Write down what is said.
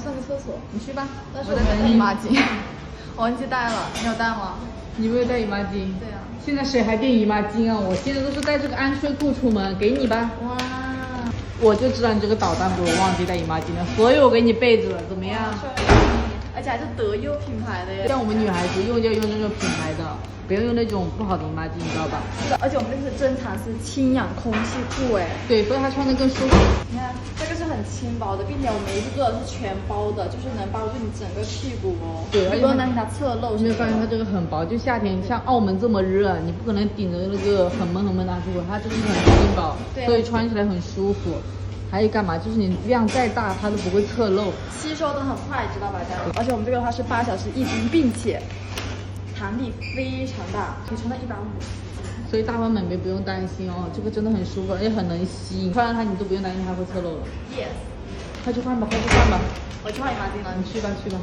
上个厕所。你去吧，但是我在等姨妈巾，我忘记带了，你有带吗？你没有带姨妈巾？对啊。现在谁还垫姨妈巾啊？我现在都是带这个安睡裤出门，给你吧。哇，我就知道你这个捣蛋鬼忘记带姨妈巾了，所以我给你备着了，怎么样？而且还是德佑品牌的耶。像我们女孩子用就要用这种品牌的，不要用那种不好的姨妈巾，你知道吧？是的，而且我们这个是珍藏式轻氧空气裤哎。对，所以它穿的更舒服。你看这个是很轻薄的，并且我们一个是全包的，就是能包住你整个屁股哦。对，而且不用担心它侧漏。你没有发现它这个很薄？就夏天像澳门这么热，你不可能顶着那个很闷的衣服，它这个很轻薄，所以穿起来很舒服。还有干嘛？就是你量再大，它都不会侧漏，吸收的很快，知道吧，家人？而且我们这个的话是8小时1斤，并且弹力非常大，可以穿到150。所以大朋友们不用担心哦，这个真的很舒服，而且很能吸，你穿上它你都不用担心它会侧漏了。Yes，快去换吧，快去换吧。我去换姨妈巾了，你去吧，去吧。